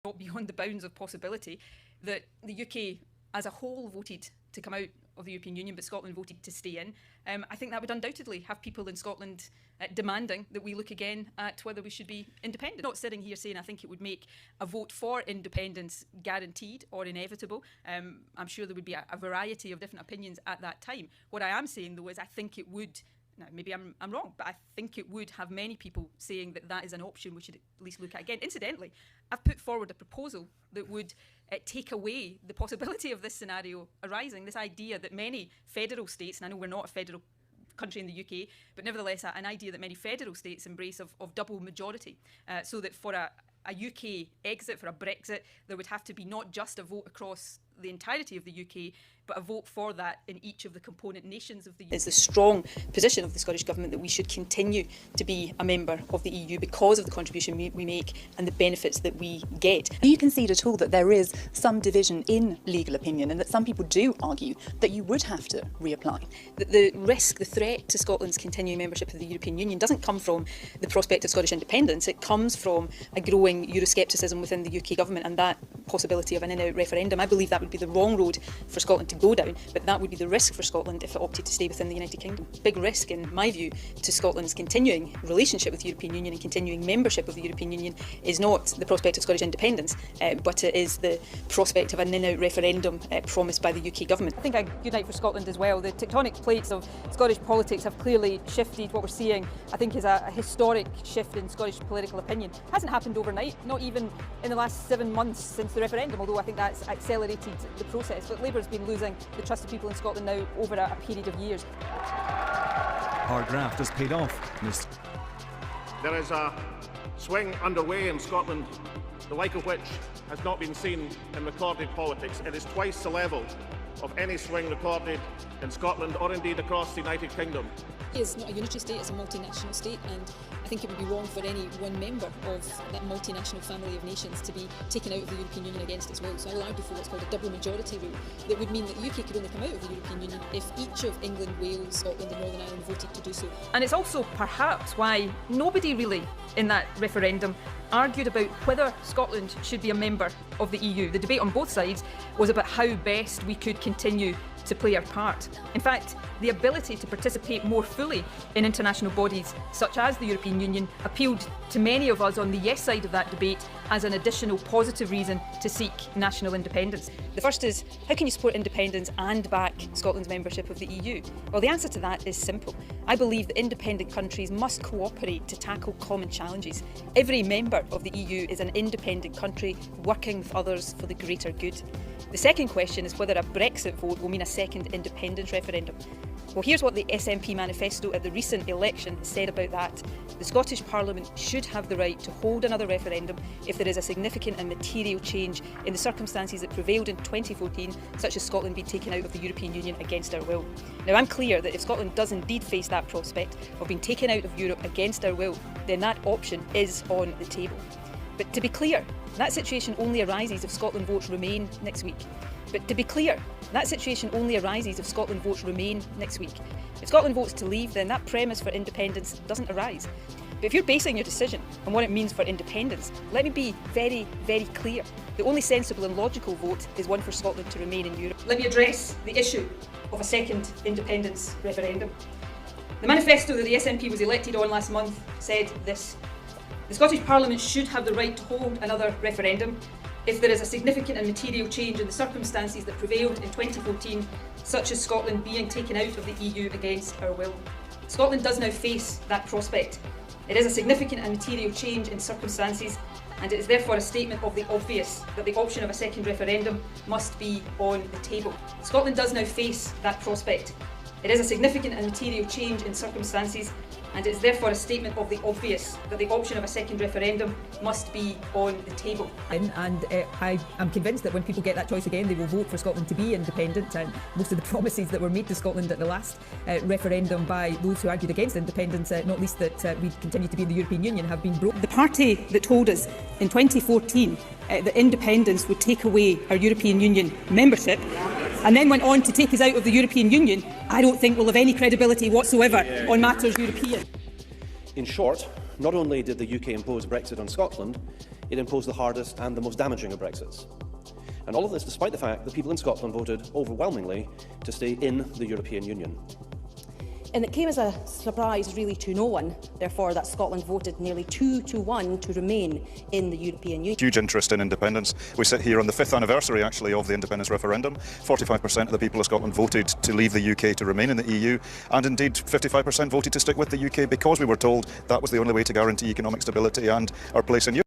not beyond the bounds of possibility that the UK as a whole voted to come out of the European Union, but Scotland voted to stay in. I think that would undoubtedly have people in Scotland demanding that we look again at whether we should be independent. Not sitting here saying I think it would make a vote for independence guaranteed or inevitable. I'm sure there would be a variety of different opinions at that time. What I am saying, though, is I think it would, now maybe I'm wrong, but I think it would have many people saying that that is an option we should at least look at again. Incidentally, I've put forward a proposal that would take away the possibility of this scenario arising, this idea that many federal states, and I know we're not a federal country in the UK, but nevertheless an idea that many federal states embrace of double majority, so that for a UK exit, for a Brexit, there would have to be not just a vote across the entirety of the UK, but a vote for that in each of the component nations of the UK. It's the strong position of the Scottish Government that we should continue to be a member of the EU because of the contribution we make and the benefits that we get. Do you concede at all that there is some division in legal opinion and that some people do argue that you would have to reapply? The risk, the threat to Scotland's continuing membership of the European Union doesn't come from the prospect of Scottish independence. It comes from a growing Euroscepticism within the UK Government and that possibility of an in-out referendum. I believe that would be the wrong road for Scotland to go down, but that would be the risk for Scotland if it opted to stay within the United Kingdom. Big risk, in my view, to Scotland's continuing relationship with the European Union and continuing membership of the European Union is not the prospect of Scottish independence, but it is the prospect of an in-out referendum promised by the UK Government. I think a good night for Scotland as well. The tectonic plates of Scottish politics have clearly shifted. What we're seeing, I think, is a historic shift in Scottish political opinion. It hasn't happened overnight, not even in the last 7 months since the referendum, although I think that's accelerated the process. But Labour's been losing the trust of people in Scotland now over a period of years. Our graft has paid off. There is a swing underway in Scotland, the like of which has not been seen in recorded politics. It is twice the level of any swing recorded in Scotland or indeed across the United Kingdom. It is not a unitary state, it's a multinational state, and I think it would be wrong for any one member of that multinational family of nations to be taken out of the European Union against its will. So I will argue for what's called a double majority rule that would mean that the UK could only come out of the European Union if each of England, Wales, Scotland and Northern Ireland voted to do so. And it's also perhaps why nobody really in that referendum argued about whether Scotland should be a member of the EU. The debate on both sides was about how best we could continue to play our part. In fact, the ability to participate more fully in international bodies such as the European Union appealed to many of us on the yes side of that debate as an additional positive reason to seek national independence. The first is, how can you support independence and back Scotland's membership of the EU? Well, the answer to that is simple. I believe that independent countries must cooperate to tackle common challenges. Every member of the EU is an independent country working with others for the greater good. The second question is whether a Brexit vote will mean a second independence referendum. Well, here's what the SNP manifesto at the recent election said about that. The Scottish Parliament should have the right to hold another referendum if there is a significant and material change in the circumstances that prevailed in 2014, such as Scotland being taken out of the European Union against our will. Now, I'm clear that if Scotland does indeed face that prospect of being taken out of Europe against our will, then that option is on the table. But to be clear, that situation only arises if Scotland votes Remain next week. But to be clear, that situation only arises if Scotland votes Remain next week. If Scotland votes to leave, then that premise for independence doesn't arise. But if you're basing your decision on what it means for independence, let me be very, very clear. The only sensible and logical vote is one for Scotland to remain in Europe. Let me address the issue of a second independence referendum. The manifesto that the SNP was elected on last month said this: the Scottish Parliament should have the right to hold another referendum if there is a significant and material change in the circumstances that prevailed in 2014, such as Scotland being taken out of the EU against our will. Scotland does now face that prospect. It is a significant and material change in circumstances, and it is therefore a statement of the obvious that the option of a second referendum must be on the table. Scotland does now face that prospect. It is a significant and material change in circumstances, and it is therefore a statement of the obvious that the option of a second referendum must be on the table. And I am convinced that when people get that choice again, they will vote for Scotland to be independent, and most of the promises that were made to Scotland at the last referendum by those who argued against independence, not least that we continue to be in the European Union, have been broken. The party that told us in 2014 that independence would take away our European Union membership and then went on to take us out of the European Union, I don't think will have any credibility whatsoever on matters European. In short, not only did the UK impose Brexit on Scotland, it imposed the hardest and the most damaging of Brexits. And all of this despite the fact that people in Scotland voted overwhelmingly to stay in the European Union. And it came as a surprise really to no one, therefore, that Scotland voted nearly 2-1 to remain in the European Union. Huge interest in independence. We sit here on the 5th anniversary actually of the independence referendum. 45% of the people of Scotland voted to leave the UK to remain in the EU, and indeed 55% voted to stick with the UK because we were told that was the only way to guarantee economic stability and our place in Europe.